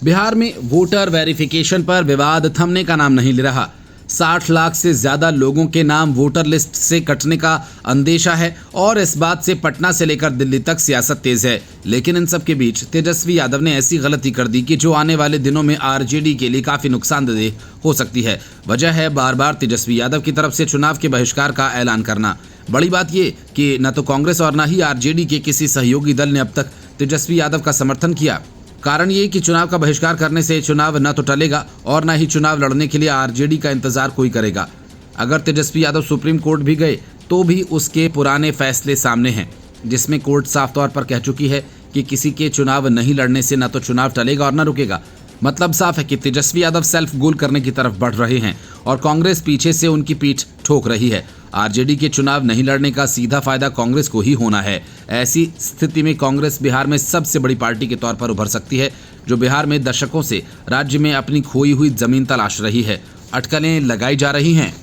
बिहार में voter verification पर विवाद थमने का नाम नहीं ले रहा। 60 लाख से ज्यादा लोगों के नाम वोटर लिस्ट से कटने का अंदेशा है और इस बात से पटना से लेकर दिल्ली तक सियासत तेज है। लेकिन इन सब के बीच तेजस्वी यादव ने ऐसी गलती कर दी कि जो आने वाले दिनों में आरजेडी के लिए काफी नुकसानदेह हो सकती है। वजह है बार बार तेजस्वी यादव की तरफ से चुनाव के बहिष्कार का ऐलान करना। बड़ी बात ये कि न तो कांग्रेस और न ही आरजेडी के किसी सहयोगी दल ने अब तक तेजस्वी यादव का समर्थन किया। कारण ये कि चुनाव का बहिष्कार करने से चुनाव न तो टलेगा और न ही चुनाव लड़ने के लिए आरजेडी का इंतजार कोई करेगा। अगर तेजस्वी यादव सुप्रीम कोर्ट भी गए तो भी उसके पुराने फैसले सामने हैं, जिसमें कोर्ट साफ तौर पर कह चुकी है कि किसी के चुनाव नहीं लड़ने से न तो चुनाव टलेगा और न रुकेगा। मतलब साफ है कि तेजस्वी यादव सेल्फ गोल करने की तरफ बढ़ रहे हैं और कांग्रेस पीछे से उनकी पीठ ठोक रही है। आरजेडी के चुनाव नहीं लड़ने का सीधा फायदा कांग्रेस को ही होना है। ऐसी स्थिति में कांग्रेस बिहार में सबसे बड़ी पार्टी के तौर पर उभर सकती है, जो बिहार में दशकों से राज्य में अपनी खोई हुई जमीन तलाश रही है। अटकलें लगाई जा रही हैं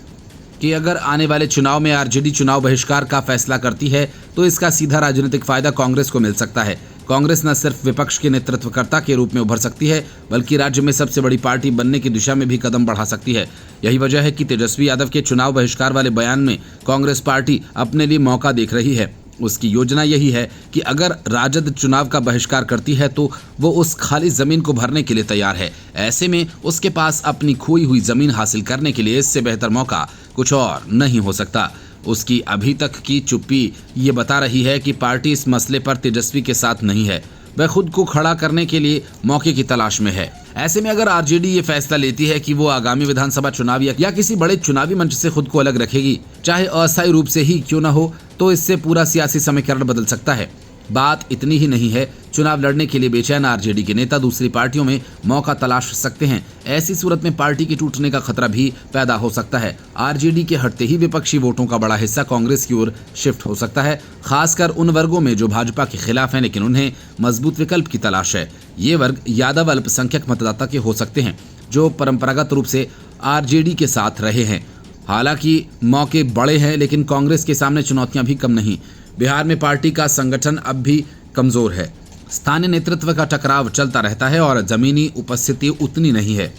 कि अगर आने वाले चुनाव में आरजेडी चुनाव बहिष्कार का फैसला करती है तो इसका सीधा राजनीतिक फायदा कांग्रेस को मिल सकता है। कांग्रेस न सिर्फ विपक्ष के नेतृत्वकर्ता के रूप में उभर सकती है, बल्कि राज्य में सबसे बड़ी पार्टी बनने की दिशा में भी कदम बढ़ा सकती है। यही वजह है कि तेजस्वी यादव के चुनाव बहिष्कार वाले बयान में कांग्रेस पार्टी अपने लिए मौका देख रही है। उसकी योजना यही है कि अगर राजद चुनाव का बहिष्कार करती है तो वो उस खाली जमीन को भरने के लिए तैयार है। ऐसे में उसके पास अपनी खोई हुई जमीन हासिल करने के लिए इससे बेहतर मौका कुछ और नहीं हो सकता। उसकी अभी तक की चुप्पी ये बता रही है कि पार्टी इस मसले पर तेजस्वी के साथ नहीं है, वह खुद को खड़ा करने के लिए मौके की तलाश में है। ऐसे में अगर आरजेडी ये फैसला लेती है कि वो आगामी विधानसभा चुनाव या किसी बड़े चुनावी मंच से खुद को अलग रखेगी, चाहे अस्थायी रूप से ही क्यों न हो, तो इससे पूरा सियासी समीकरण बदल सकता है। बात इतनी ही नहीं है, चुनाव लड़ने के लिए बेचैन आरजेडी के नेता दूसरी पार्टियों में मौका तलाश सकते हैं। ऐसी सूरत में पार्टी के टूटने का खतरा भी पैदा हो सकता है। आरजेडी के हटते ही विपक्षी वोटों का बड़ा हिस्सा कांग्रेस की ओर शिफ्ट हो सकता है, खासकर उन वर्गों में जो भाजपा के खिलाफ हैं लेकिन उन्हें मजबूत विकल्प की तलाश है। ये वर्ग यादव अल्पसंख्यक मतदाता के हो सकते हैं जो परंपरागत रूप से आरजेडी के साथ रहे हैं। हालांकि मौके बड़े हैं, लेकिन कांग्रेस के सामने चुनौतियां भी कम नहीं। बिहार में पार्टी का संगठन अब भी कमजोर है, स्थानीय नेतृत्व का टकराव चलता रहता है और जमीनी उपस्थिति उतनी नहीं है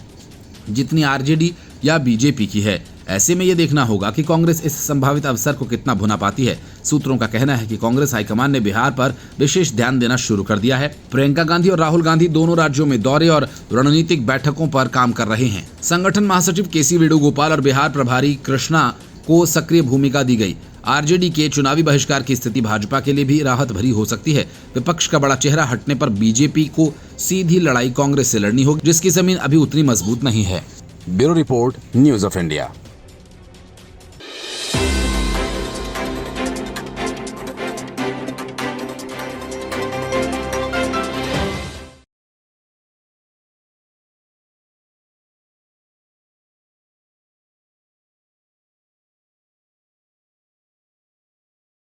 जितनी आरजेडी या बीजेपी की है। ऐसे में यह देखना होगा कि कांग्रेस इस संभावित अवसर को कितना भुना पाती है। सूत्रों का कहना है कि कांग्रेस हाईकमान ने बिहार पर विशेष ध्यान देना शुरू कर दिया है। प्रियंका गांधी और राहुल गांधी दोनों राज्यों में दौरे और रणनीतिक बैठकों पर काम कर रहे हैं। संगठन महासचिव केसी वेणुगोपाल और बिहार प्रभारी कृष्णा को सक्रिय भूमिका दी गई। आरजेडी के चुनावी बहिष्कार की स्थिति भाजपा के लिए भी राहत भरी हो सकती है। विपक्ष का बड़ा चेहरा हटने पर बीजेपी को सीधी लड़ाई कांग्रेस से लड़नी होगी, जिसकी जमीन अभी उतनी मजबूत नहीं है। Bureau report, news of India.